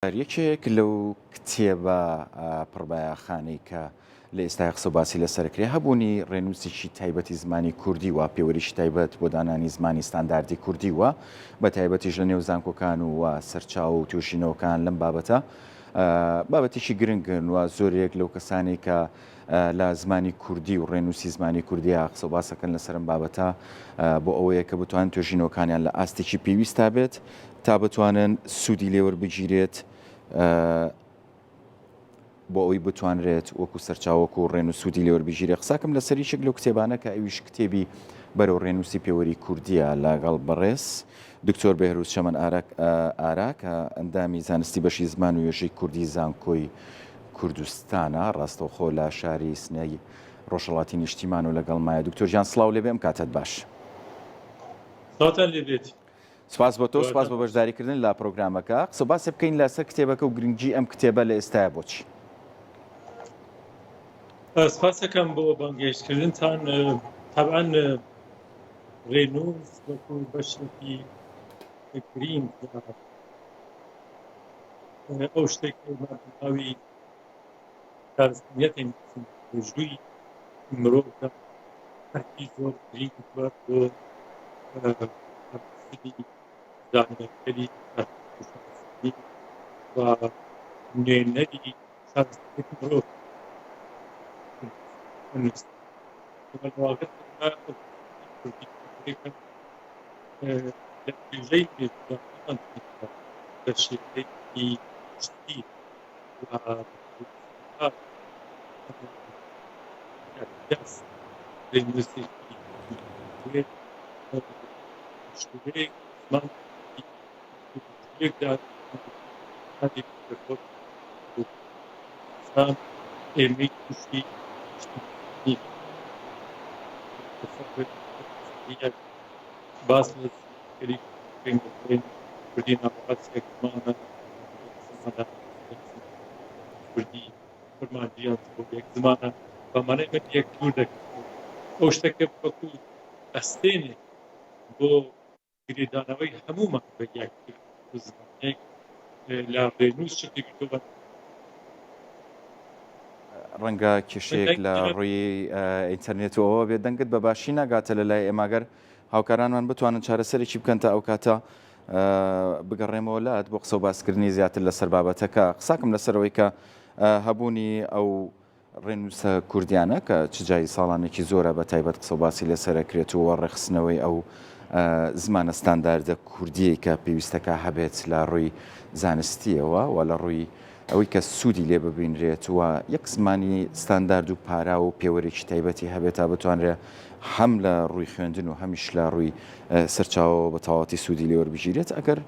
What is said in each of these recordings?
بەخێر یەکێک لەو کتێبە پڕبایەخانەی کە لە ئێستا قسە باسی لەسەرکرێ هەبوونی ڕێنووسێکی تایبەتی زمانی کوردی وە پێوەریشی تایبەت بۆ دانانی زمانی ستانداردی کوردی وە بە تایبەتیش لە نێو زانکۆکان و سەرچاو و توێژینەوەکان لەم بابەتە بابەتێکی گرنگن و زۆرێک لەو کەسانی کە لە زمانی کوردی و ڕێنووسی زمانی کوردیە قسە باسەکەن لەسەرم بابەتە بۆ ئەوەیە کە بتوان توێژینەوەکانیان لە ئاستێکی پێویستا بێت تا بتوانن سوودی لێوەربگیرێت بۆ ئەوی بتوانرێت وەکو سەرچاوەکو و ڕێن و سوودی لێوەربگیرێ قساکەم لە سەریشێک لەو کتێبانە کە ئەویش کتێبی بەرەو ڕێنووسی پێوەری کوردیە لەگەڵ بەڕێز دکتۆر بێهروز شەمەند ئارا کە ئەندامی زانستی بەشی زمان و وێژەی کوردی زانکۆی کوردستانە ڕاستەوخۆ لە شاری سنەی ڕۆژهەڵاتی نیشتیمان و لەگەڵ مایە دکتۆر جان سڵاو لێبێ ئەم کاتت باش. سپاس بۆ تۆ سپاس بە بەشداریکردن لە پرۆگرامەکە قسە باسێ بکەین لەسەر کتێبەکە و گرنگجی ئەم کتێبە لە ئێستاە بۆچی. سپاسەکەم بۆ بانگێشتکردنتان. طبعا ڕێنووس وەکو بەشێکی گرنگ ئەو شتێک ماوی کارزانیەتی مێژووی مرۆڤدا هەرکی زۆر گرنگ بۆ زانیاریی و نوێنەری شارستەکەی مرۆڤ لە پێژەی بە شێوەیەکی شتی ئێمەی تووشی باس کوردی ناوەڕاستێکمانە کوردی فەرمانجییان بۆ یەک زمانە بەمانای من یەک دوور دەکەن ئەو شتەکە وەکو ئەستێنێک بۆ گرێدانەوەی هەموومان بە یەکتر زمانێک لە ڕێنووس شتێکی تۆ ڕەنگە کێشەیەک لە ڕووی ئینتەرنێتەوە بێت دەنگت بە باشی ناگاتە لە لای ئێماگەر هاوکارانمان بتوانن چارەسەرێکی بکەن تا ئەو کاتە بگەڕێمەوە لات بۆ قسە و باسکردنی زیاتر لەسەر بابەتەکە قساکەم لەسەرەوەی کە هەبوونی ئەو ڕێنووسە کوردیانە کە چجای ساڵانێکی زۆرە بە تایبەت قسە و باسی لەسەرەکرێتەوە ڕێخستنەوەی ئەو زمانە ستانداردە کوردیی کە پێویستەکە هەبێت لە ڕووی زانستیەوە و لە ڕووی ئەوەی کە سوودی لێ ببینرێت و یەک زمانی ستاندارد و پارا و پێوەرێکی تایبەتی هەبێت تا بتوانرێت هەم لە ڕووی خوێندن و هەمیش لە ڕووی سەرچاوە بە تەواوەتی سوودی لێوەربگیرێت. ئەگەر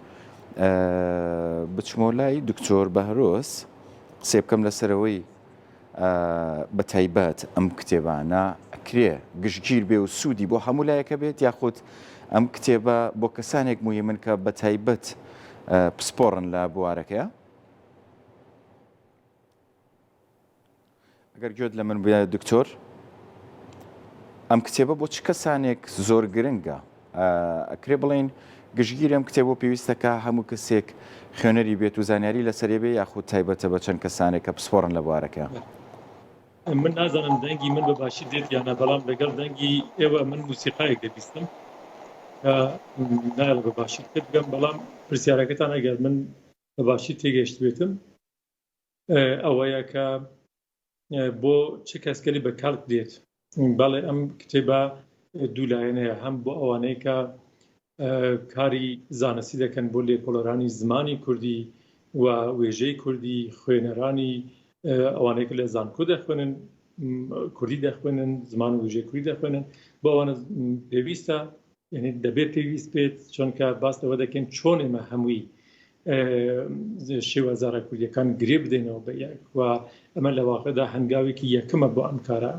بچمۆ لای دکتۆر بەهرۆز قسێ بکەم لەسەرەوەی بە تایبەت ئەم کتێبانە ئەکرێ گشتگیر بێ و سوودی بۆ هەموو لایەکە بێت یاخود ئەم کتێبە بۆ کەسانێک مویمن کە بە تایبەت پسپۆڕن لە بوارەکەیە. ئەگەر گوێت لە من بێ دکتۆر ئەم کتێبە بۆ چ کەسانێک زۆر گرنگە ئەکرێ بڵێن گشتگیر ئەم کتێبە پێویستەکە هەموو کەسێک خوێنەری بێت و زانیاری لەسەرێ بێ یاخود تایبەتە بە چەند کەسانێک کە پسپۆڕن لە بوارەکە. من نازانم دەنگی من بە باشی دێت یانە بەڵام لەگەڵ دەنگی ئێوە من موسیقایەک دەبیستم کە نایڵ بە باشی کرد بگەم بەڵام پرسیارەکەتان ئەگەر من بە باشی تێگەشتوێتم ئەوەیە کە بۆ چ کەسکەلی بە کاڵک دێت. بەڵێ ئەم کتێبە دوو لایەنەیە هەم بۆ ئەوانەی کە کاری زانستی دەکەن بۆ لێکۆڵەرانی زمانی کوردی و وێژەی کوردی خوێنەرانی ئەوانەی کە لە زانکۆ دەخوێنن کوردی دەخوێنن زمان و وێژەی کوردی دەخوێنن بۆ ئەوانە پێویستە یعنی دەبێت پێویست بێت چونکە باس لەوە دەکەن چۆن ئێمە هەمووی شێوەزارە کوردیەکان گرێ بدەینەوە بە یەک و ئەمە لە واقعدا هەنگاوێکی یەکەمە بۆ ئەم کارە.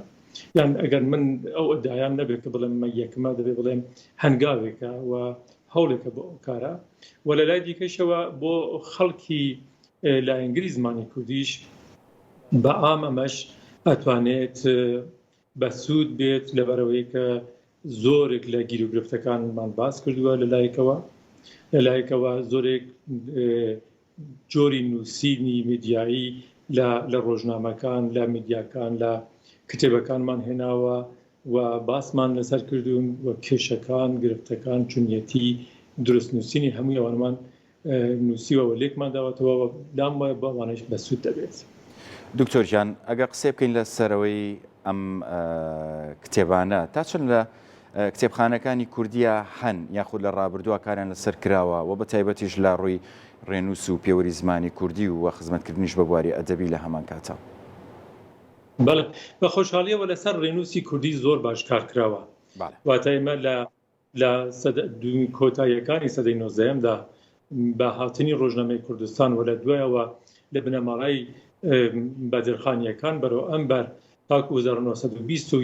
یان ئەگەر من ئەو ئەدایان نەبێت کە بڵێم مە یەکەمە دەبێت بڵێم هەنگاوێکە و هەوڵێکە بۆ ئەو کارە و لە لای دیکەشەوە بۆ خەڵکی لایەنگری زمانی کوردیش بە ئام ئەمەش ئەتوانێت بە سوود بێت لەبەرەوەی کە زۆرێک لە گیر و گرفتەکانمان باس کردووە لەلایەکەوە زۆرێک جۆری نووسینی میدیایی لە ڕۆژنامەکان لە میدیاکان لە کتێبەکانمان هێناوە و باسمان لەسەر کردوون و کێشەکان گرفتەکان چونیەتی دروست نووسینی هەمووی ئەوانمان نووسیوەوە لێکمان داوەتەوە دام وایە بەوانش بەسوود دەبێت. دکتۆر جان ئەگەر قسە بکەین لە سەرەوەی ئەم کتێبانە تا چەند لە کتێبخانەکانی کوردیە هەن یاخود لە ڕابردووە کاریان لەسەر کراوە و بە تایبەتیش لە ڕووی ڕێنووس و پێوەری زمانی کوردی و خزمەتکردنیش بە بواری ئەدەبی لە هەمان کاتە. بەڵێ بە خۆشحاڵیەوە لەسەر ڕێنووسی کوردی زۆر باش کار کراوە واتە ئێمە لە کۆتاییەکانی سەدەی 19دا بە هاتنی ڕۆژنامەی کوردستان و لە دوایەوە لە بنەماڵای بەدرخانیەکان بەرەو ئەمبەر تاکو 1920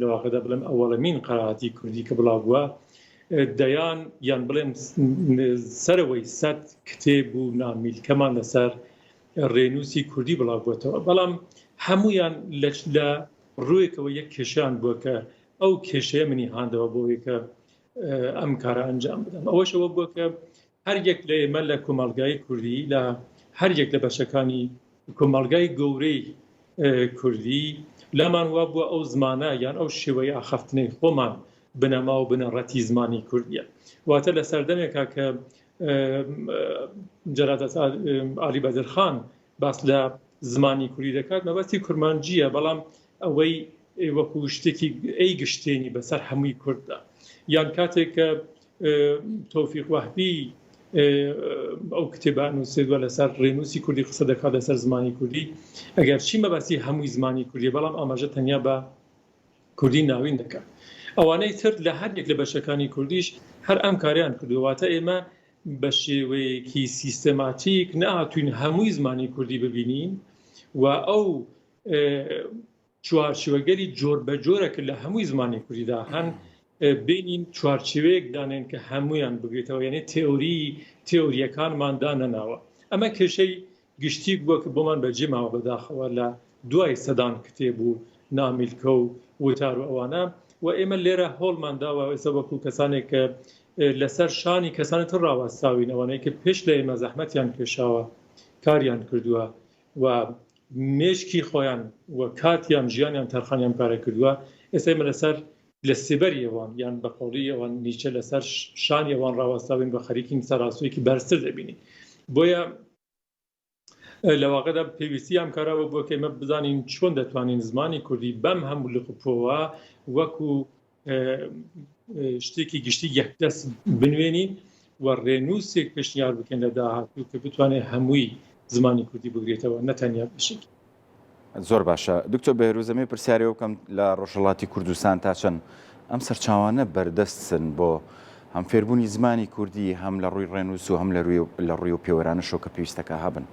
لەواقعدا بڵێم ئەوەڵەمین قەراتی کوردی کە بڵاو بووە دەیان یان بڵێم سەرەوەی سەد کتێب و نامیلکەمان لەسەر ڕێنووسی کوردی بڵاو بووێتەوە بەڵام هەمویان لە ڕوویەکەوە یەک کێشیان بووە کە ئەو کێشەیە منی هاندەوە بۆی کە ئەم کارە ئەنجام بدەم ئەوەشەوە بووە کە هەر یەک لە ئێمە لە کۆمەڵگای کوردی لە هەر یەک لە بەشەکانی کۆمەڵگای گەورەی کوردی لامان وا بووە ئەو زمانە یان ئەو شێوەی ئاخەفتنەی خۆمان بنەما و بنەڕەتی زمانی کوردیە واتە لە سەردەمێکا کە جەرادەت عالی بەدرخان باس لە زمانی کوردی دەکات مەبەستی کورمانجیە بەڵام ئەوەی وەکو شتێکی ئەی گشتێنی بەسەر هەمووی کورددا یان کاتێک کە تۆفیق وەهبی ئەو کتێبان نووسێدووە لەسەر ڕێنووسی کوردی قسە دەکات لەسەر زمانی کوردی ئەگەر چی مەبەستی هەمووی زمانی کوردی بەڵام ئاماژە تەنیا بە کوردی ناوین دەکات ئەوانەی تر لە هەر یەک لە بەشەکانی کوردیش هەر ئەم کاریان کردوواتە ئێمە بە شێوەیەکی سیستەماتیک نەهاتوین هەمووی زمانی کوردی ببینین و ئەو چوارچێوەگەری جۆر بە جۆرەکە لە هەمووی زمانی کوردیدا هەن بینین چوارچێوەیەک دانێن کە هەمویان بگرێتەوە یعنی تێۆریەکانمان دانەناوە ئەمە کێشەی گشتی بووە کە بۆمان بەجێماوە بەداخەوە لە دوای سەدان کتێب و نامیلکە و وتار و ئەوانە و ئێمە لێرە هۆڵمان داوە ئێستا وەکو کەسانێک کە لەسەر شانی کەسانت ڕاوەستاوین ئەوانەیە کە پێش لە ئێمە زەحمەتیان کێشاوە کاریان کردووە و مێشکی خۆیان و کاتیان ژیانیان تەرخانیان کارە کردووە ئێستا ئێمە لەسەر لە سێبەریەوان یان بە قۆڵی ئەوان نیچە لەسەر شانیەوان ڕاوەستاوین بە خەریکی سەراسوویەکی بەرزتر دەبینی بۆیە لەواقعدا پێویستی ئەم کاراوە بۆ کە ئێمە بزانین چۆن دەتوانین زمانی کوردی بەم هەموو لقوپۆوە وەکو شتێکی گشتی یەکدەست بنوێنین و ڕێنووسێک پێشنیار بکەین لە داهاتوو کە بتوانێت هەمووی زمانی کوردی بگرێتەوە نەتەنیا بشێکی. زۆر باشە دکتۆر بەهێروزەمێ پرسیارەوە بکەم لە ڕۆژهەڵاتی کوردستان تا چەند ئەم سەرچاوانە بەردەستن بۆ هەم فێربوونی زمانی کوردی هەم لە ڕووی ڕێنووس و هەم لە ڕووی و پێوەرانەشەوە کە پێویستەکە هەبن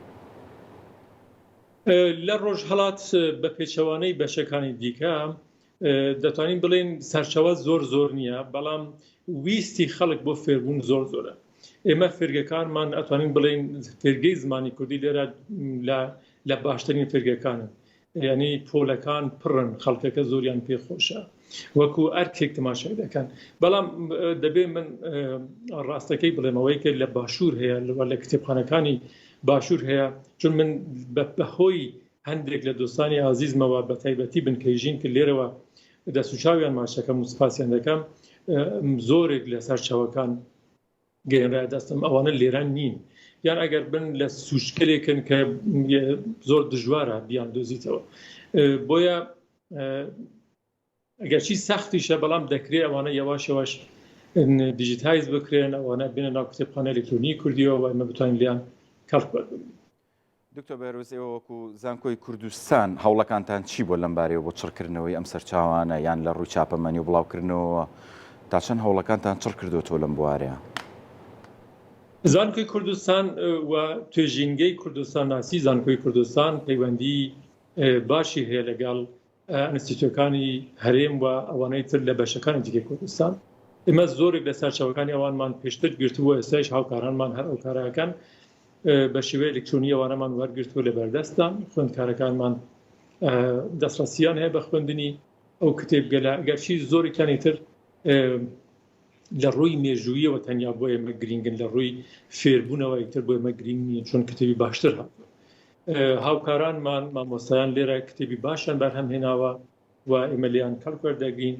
لە ڕۆژهەڵات بە پێچەوانەی بەشەکانی دیکە دەتوانین بڵێن سەرچاوە زۆر نییە بەڵام ویستی خەڵک بۆ فێربوون زۆرە ئێمە فێرگەکانمان ئەتوانین بڵێن فێرگەی زمانی کوردی لێرە لە باشترین فێرگەکانن یعنی پۆلەکان پڕن خەڵکەکە زۆریان پێخۆشە وەکو ئەرکێک تەماشای دەکەن بەڵام دەبێ من ڕاستەکەی بڵێمەوەی کە لە باشوور هەیە لە کتێبخانەکانی باشوور هەیە چون من بەهۆی هەندێک لە دۆستانی عزیزمەوە بە تایبەتی بنکەیژین کە لێرەوە دەسوچاویان ماشەکەم و سپاسیان دەکەم زۆرێک لە سەرچاوەکان گەیەنرا دەستم ئەوانە لێران نین یان ئەگەر بن لە سوشکلێکن کە زۆر دژوارە بیان دۆزیتەوە بۆیە ئەگەرچی سەختیشە بەڵام دەکرێت ئەوانە یەواش یەواش دیجیتایز بکرێن ئەوانە بینە ناو کتێبخانە ئەلکترۆنیکی کوردیەوە و ئێمە بتوانین لیان کەڵک بەردبین. دکتۆر بەهێروزەوە وەکو زانکۆی کوردستان هەوڵەکانتان چی بۆ لەم بارەیەوە بۆ چڕکردنەوەی ئەم سەرچاوانە یان لە ڕووی چاپەمەنی و بڵاوکردنەوە تا چەند هەوڵەکانتان چڕ کردوتەوە لەم بوارەیە؟ زانکۆی کوردستان و توێژینگەی کوردستان ناسی زانکۆی کوردستان پەیوەندی باشی هەیە لەگەڵ ئینستیتوتەکانی هەرێم و ئەوانەی تر لە بەشەکانی دیکەی کوردستان ئێمە زۆرێک لە سەرچاوەکانی ئەوانمان پێشتر گرتووە ئێستاش هاوکارانمان هەر ئەو کارەکەن بە شێوەیە ئەلکترۆنی ئەوانەمان وەرگرتووە لە بەردەستان خوێندکارەکانمان دەستڕاستیان هەیە بە خوێندنی ئەو کتێبگەلە ئەگەرچی زۆرێکیانی تر لە ڕووی مێژوویەوە تەنیا بۆ ئێمە گرنگن لە ڕووی فێربوونەوە یەکتر بۆ ئێمە گرنگ نیە چۆن کتێبی باشتر هاتووە. هاوکارانمان مامۆستایان لێرە کتێبی باشیان بەرهەمهێناوە و ئێمە لیان کەڵکوەردەگرین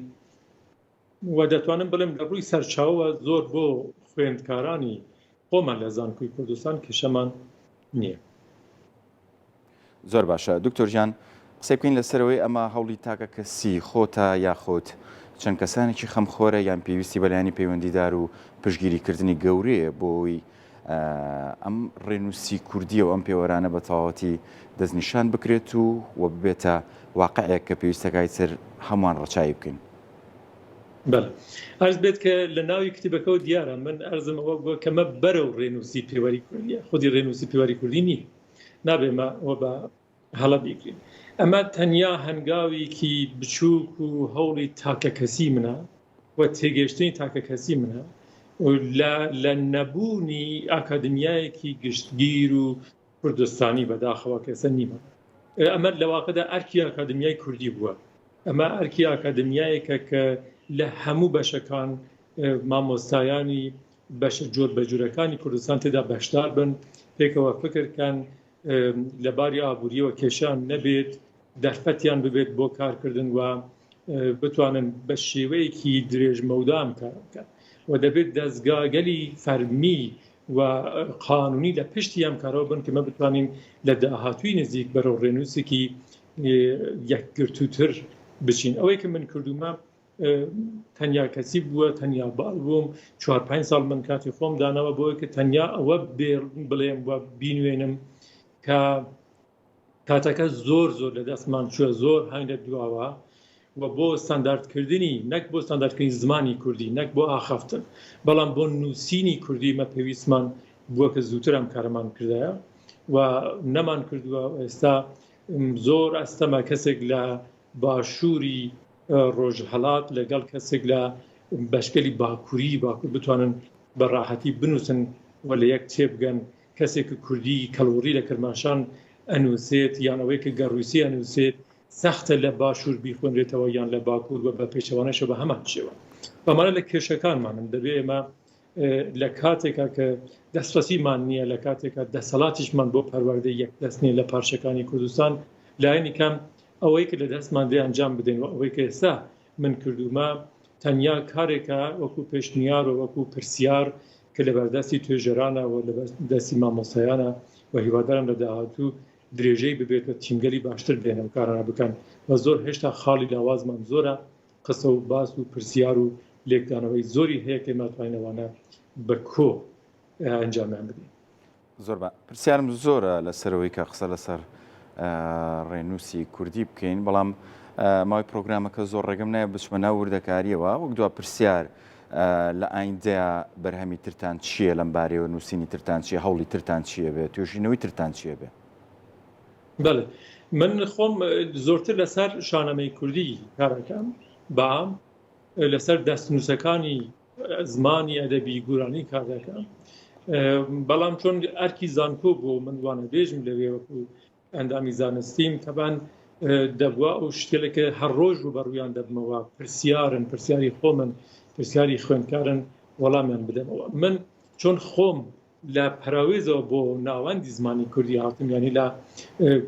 و دەتوانم بڵێم لە ڕووی سەرچاوە زۆر بۆ خوێندکارانی خۆمان لە زانکۆی کوردستان کێشەمان نییە. زۆر باشە دکتۆر ژیان قسە بکەین لەسەرەوەی ئەمە هەوڵی تاکە کەسی خۆتە یاخۆت چەند کەسانێکی خەمخۆرە یان پێویستی بەلایانی پەیوەندیدار و پشگیریکردنی گەورەیە بۆی ئەم ڕێنووسی کوردی و ئەم پێوەرانە بە تەواوەتی دەستنیشان بکرێت و ببێتە واقعەیەک کە پێویستەکای تر هەمووان ڕەچاوی بکەین. بەڵێ ئەرز بێت کە لە ناوی کتێبەکەەوە دیارە من ئەرزمەوە بووە کەمە بەرەو ڕێنووسی پێوەری کوردیە خودی ڕێنووسی پێوەری کوردی نییە نابێمەوە بە هەڵە بیگرین. ئەمە تەنیا هەنگاوێکی بچووک و هەوڵی تاکە کەسی منە و تێگەشتنی تاکە کەسی منە لە نەبوونی ئاکادمیایەکی گشتگیر و کوردستانی بەداخەوە کەسە نیمە. ئەمە لە واقعدا ئەرکی ئاکادمیای کوردی بووە. ئەمە ئەرکی ئاکادمیایەکە کە لە هەموو بەشەکان مامۆستایانی بەشە جۆر بەجورەکانی کوردستان تێدا بەشدار بن پێکەوە فکرکەن لەباری ئابووریەوە کێشان نەبێت دەرفەتیان ببێت بۆ کارکردن و بتوانن بە شێوەیەکی درێژ مەودام کار بکەن و دەبێت دەستگاگەلی فەرمی و قانونی لە پشتی ئەم کارەوە بن کە مە بتوانین لە داهاتووی نزیک بەرەو ڕێنووسێکی یەکگرتووتر بچین. ئەوەی کە من کردومە تەنیا کەسی بووە تەنیا باڵ بووم 4-5 ساڵ من کاتی خۆم دانەوە بۆی کە تەنیا ئەوە بڵێم و بینوێنم کە کاتەکە زۆر لە دەستمان چووە زۆر هەنگە دواوە و بۆ ستانداردکردنی نەک بۆ ستانداردکردنی زمانی کوردی نەک بۆ ئاخەفتن بەڵام بۆ نووسینی کوردی مە پێویستمان بووە کە زووتر ئەم کارەمان کردایە و نەمان کردووە. ئێستا زۆر ئەستەمە کەسێک لە باشووری ڕۆژهەڵات لەگەڵ کەسێک لە بەشکەلی باکووری باکوور بتوانن بەڕاحەتی بنووسن و لە یەک تێبگەن کەسێک کوردی کەلوڕی لە کرماشان ئەنووسێت یانەوەی کە گەڕووسی ئەنووسێت سەختە لە باشوور بیخوێنرێتەوە یان لە باکوور و بە پێچەوانەشە بە هەمان شێوە. بەمانە لە کێشەکانمانم دەبێ ئێمە لە کاتێکا کە دەسترسیمان نییە لە کاتێکە دەسەڵاتیشمان بۆ پەروەردەی یەک دەستنی لە پارچەکانی کوردستان لایەنی کەم ئەوەی کە لە دەستمان دێ ئەنجام بدەین و ئەوەی کە ئێستا من کردومە تەنیا کارێکە وەکو پێشنیار و وەکو پرسیار کە لە بەردەستی توێژەرانە و لە دەستی مامۆستایانە و هیوادارم لە داهاتوو درێژەی ببێت بە تیمگەری باشتر بێنە کارانە بکەن و زۆر هێشتا خاڵی لاوازمان زۆرە قسە و باس و پرسیار و لێکدانەوەی زۆری هەیە کە ماتوانینەوانە بە کۆ ئەنجامیان بدەین. زۆر پرسیارم زۆرە لەسەرەوەی کە قسە لەسەر ڕێنووسی کوردی بکەین بەڵام ماوەی پرۆگرامەکە زۆر ڕێگەم نایە بچمە ناو وردەکاریەوە وەک دوا پرسیار لە ئایندەیە بەرهەمی ترتان چییە لەم بارەوە نووسینی ترتان چیە هەوڵی ترتان چیە بێت توێژینەوەی ترتان چیە بێ؟ بەڵێ من خۆم زۆرتر لەسەر شانەمەی کوردی کارەکەم بەعام لەسەر دەستنووسەکانی زمانی ئەدەبی گورانی کار دەکەم بەڵام چۆن ئەرکی زانکۆ بۆ من وانە بێژم لەوێ وەکو ئەندامی زانستیم تەبان دەبووە ئەو شتێکە هەر ڕۆژ و بەڕوویان دەبمەوە پرسیاری خۆمن پرسیاری خوێندکارن وەڵامیان بدەمەوە. من چۆن خۆم لە پەراوێزەوە بۆ ناوەندی زمانی کوردی هاتم یعنی لە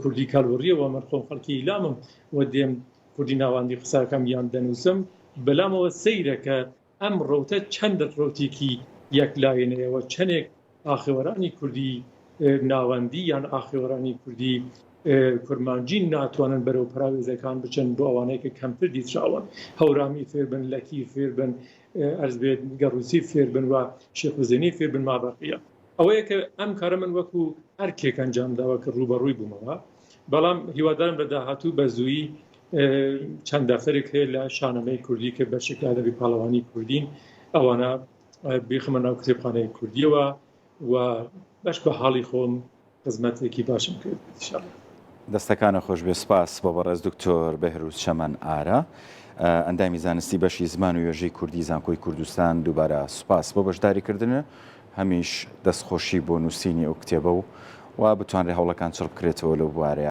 کوردی کەلوڕیەوە من خۆم خەڵکی ئیلامم و دێم کوردی ناوەندی قساکەم یان دەنووسم بەلامەوە سەیرەکە ئەم ڕۆتە چەند ڕۆتێکی یەکلایەنەوە چەندێک ئاخێوەرانی کوردی ناوەندی یان ئاخێوەرانی کوردی کورمانجی ناتوانن بەرەو پراوێزەکان بچن بۆ ئەوانەیە کە کەمتر دیتراون هەورامی فێربن لەکی فێربن ئەرز بێت گەڕووسی فێربن و شێخوزێنی فێربن مابەقیە. ئەوەیە کە ئەم کارە من وەکو هەرکێک ئەنجامداوە کە ڕوبەڕووی بوومەوە بەڵام هیوادارم لە داهاتوو بە زوویی چەند دەفەرێک هەیە لە شانەمەی کوردی کە بەشێک ئەدەبی پاڵەوانی کوردین ئەوانە بیخمە ناو کتێبخانەی کوردیەوە و بەش بە حاڵی خۆم خزمەتێکی باشم کرد ئینشاءالله. دەستەکانە خۆش بێ سپاس بۆ بەڕێز دکتۆر بەهروز شەمەن ئارە ئەندامی زانستی بەشی زمان و وێژەی کوردی زانکۆی کوردستان دووبارە سوپاس بۆ بەشداریکردنە هەمیش دەستخۆشی بۆ نووسینی ئەو کتێبە و بتوانرێ هەوڵەکان چڕ بکرێتەوە لەو بوارەیە.